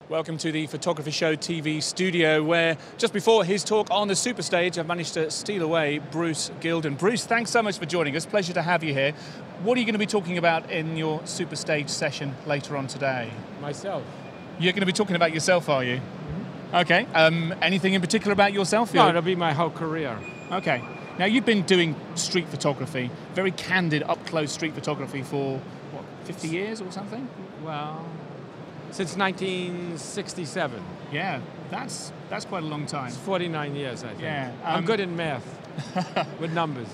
Welcome to the Photography Show TV studio, where just before his talk on the Superstage, I've managed to steal away Bruce Gilden. Bruce, thanks so much for joining us. Pleasure to have you here. What are you going to be talking about in your Superstage session later on today? Myself. You're going to be talking about yourself, are you? Mm-hmm. Okay. Anything in particular about yourself? No, it'll be my whole career. Okay. Now, you've been doing street photography, very candid, up-close street photography for, what, 50 years or something? Well, since 1967. Yeah, that's quite a long time. It's 49 years, I think. Yeah. I'm good in math, with numbers.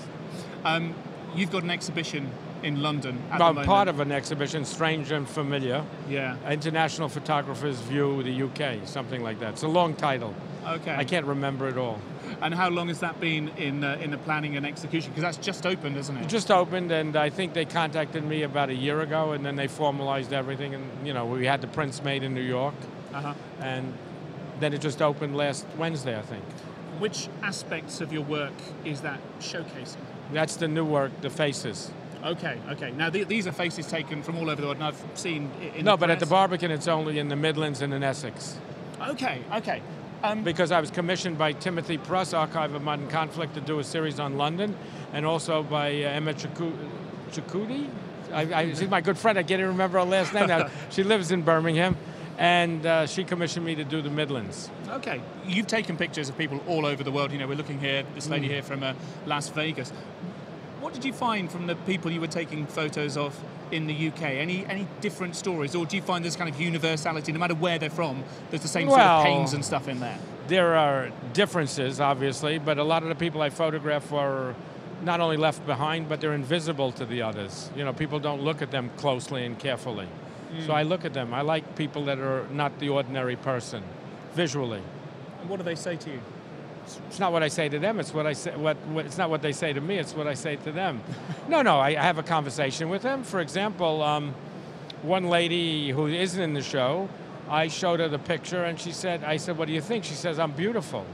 You've got an exhibition in London at Well, the moment. part of an exhibition, Strange and Familiar. Yeah. International Photographers View the UK, something like that. It's a long title. Okay. I can't remember it all. And how long has that been in the planning and execution? Because that's just opened, isn't it? It just opened, and I think they contacted me about a year ago, and then they formalized everything, and we had the prints made in New York, and then it just opened last Wednesday, I think. Which aspects of your work is that showcasing? That's the new work, Defaces. Okay. Now these are faces taken from all over the world, and I've seen in No, the but at the press. Barbican, it's only in the Midlands and in Essex. Okay. Because I was commissioned by Timothy Pruss, Archive of Modern Conflict, to do a series on London, and also by Emma Chakudi. She's my good friend. I can't even remember her last name now. She lives in Birmingham, and she commissioned me to do the Midlands. Okay. You've taken pictures of people all over the world. We're looking here, this lady here from Las Vegas. What did you find from the people you were taking photos of in the UK? Any different stories, or do you find there's kind of universality, no matter where they're from, there's the same sort of pains and stuff in there? There are differences, obviously, but a lot of the people I photograph are not only left behind, but they're invisible to the others. People don't look at them closely and carefully. So I look at them. I like people that are not the ordinary person, visually. And what do they say to you? It's not what I say to them. It's what I say. It's not what they say to me. It's what I say to them. No. I have a conversation with them. For example, one lady who isn't in the show, I showed her the picture, and I said, "What do you think?" She says, "I'm beautiful,"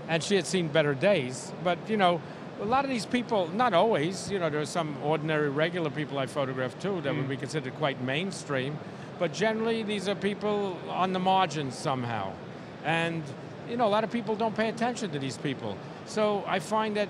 and she had seen better days. But a lot of these people, not always. There are some ordinary, regular people I photograph too that would be considered quite mainstream. But generally, these are people on the margins somehow, and. A lot of people don't pay attention to these people. So I find that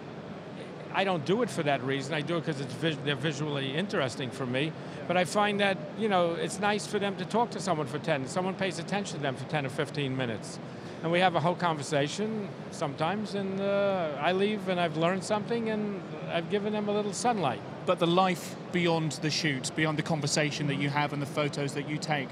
I don't do it for that reason. I do it because they're visually interesting for me. But I find that, it's nice for them to talk to someone for 10. Someone pays attention to them for 10 or 15 minutes. And we have a whole conversation sometimes, and I leave and I've learned something, and I've given them a little sunlight. But the life beyond the shoot, beyond the conversation that you have and the photos that you take,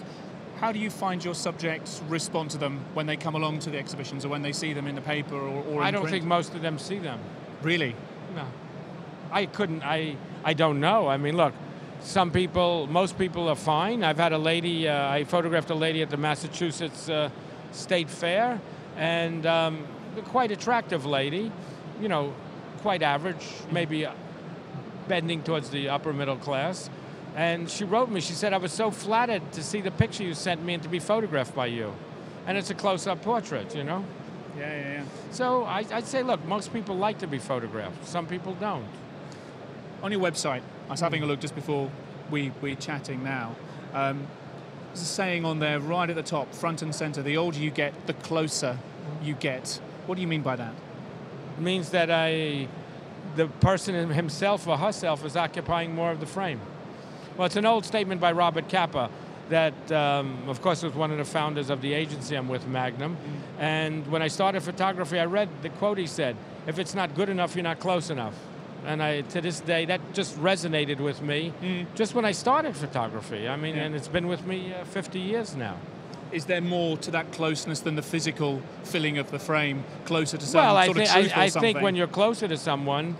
how do you find your subjects respond to them when they come along to the exhibitions, or when they see them in the paper or in I don't print? think most of them see them. Really? No. I don't know. I mean, look, most people are fine. I've had a lady, I photographed a lady at the Massachusetts State Fair, and a quite attractive lady, quite average, maybe bending towards the upper middle class. And she wrote me, she said, "I was so flattered to see the picture you sent me and to be photographed by you." And it's a close-up portrait, Yeah. So I'd say, look, most people like to be photographed. Some people don't. On your website, I was having a look just before we're chatting now. There's a saying on there right at the top, front and center: the older you get, the closer you get. What do you mean by that? It means that the person himself or herself is occupying more of the frame. Well, it's an old statement by Robert Capa that, of course, was one of the founders of the agency I'm with, Magnum. And when I started photography, I read the quote he said, "If it's not good enough, you're not close enough." And to this day, that just resonated with me just when I started photography. I mean, and it's been with me 50 years now. Is there more to that closeness than the physical filling of the frame, closer to some sort of truth or something? I think when you're closer to someone,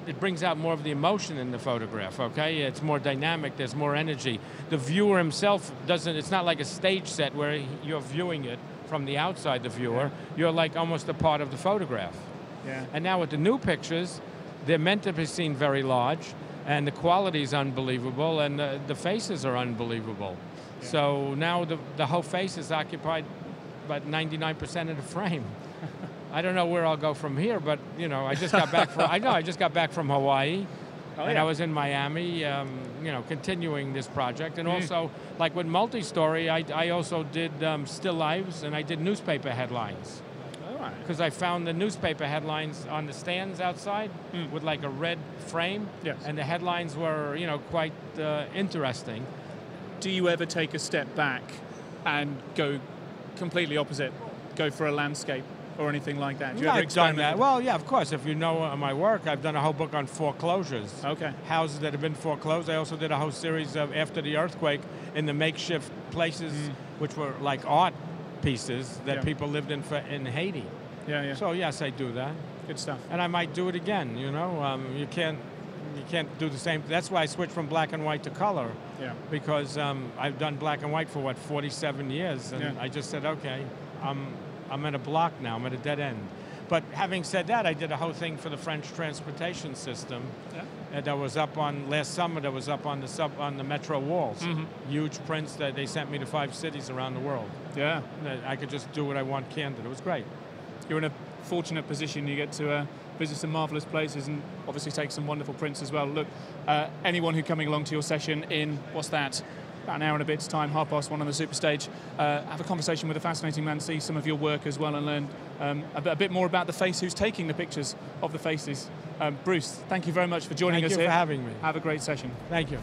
it brings out more of the emotion in the photograph, okay? It's more dynamic, there's more energy. The viewer himself it's not like a stage set where you're viewing it from the outside the viewer. You're like almost a part of the photograph. Yeah. And now with the new pictures, they're meant to be seen very large, and the quality is unbelievable, and the faces are unbelievable. Yeah. So now the whole face is occupied by 99% of the frame. I don't know where I'll go from here, but I just got back from Hawaii, Oh, and yeah. I was in Miami, continuing this project. And also, like with Multi-Story, I also did still lives, and I did newspaper headlines. Because I found the newspaper headlines on the stands outside with like a red frame, and the headlines were, quite interesting. Do you ever take a step back and go completely opposite, go for a landscape or anything like that? Do you ever I've done experiment that. Well, yeah, of course. If you know my work, I've done a whole book on foreclosures. Okay. Houses that have been foreclosed. I also did a whole series of after the earthquake in the makeshift places, which were like art pieces that people lived in Haiti. Yeah. So yes, I do that. Good stuff. And I might do it again. You can't do the same. That's why I switched from black and white to color. Yeah. Because I've done black and white for 47 years, and I just said, okay, I'm at a block now. I'm at a dead end. But having said that, I did a whole thing for the French transportation system that was up on last summer. That was up on the metro walls. Huge prints that they sent me to 5 cities around the world. Yeah. I could just do what I want candid. It was great. You're in a fortunate position. You get to visit some marvelous places and obviously take some wonderful prints as well. Look, anyone who coming along to your session in, what's that, about an hour and a bit's time, 1:30 on the Superstage, have a conversation with a fascinating man, see some of your work as well, and learn a bit more about the face who's taking the pictures of the faces. Bruce, thank you very much for joining us here. Thank you for having me. Have a great session. Thank you.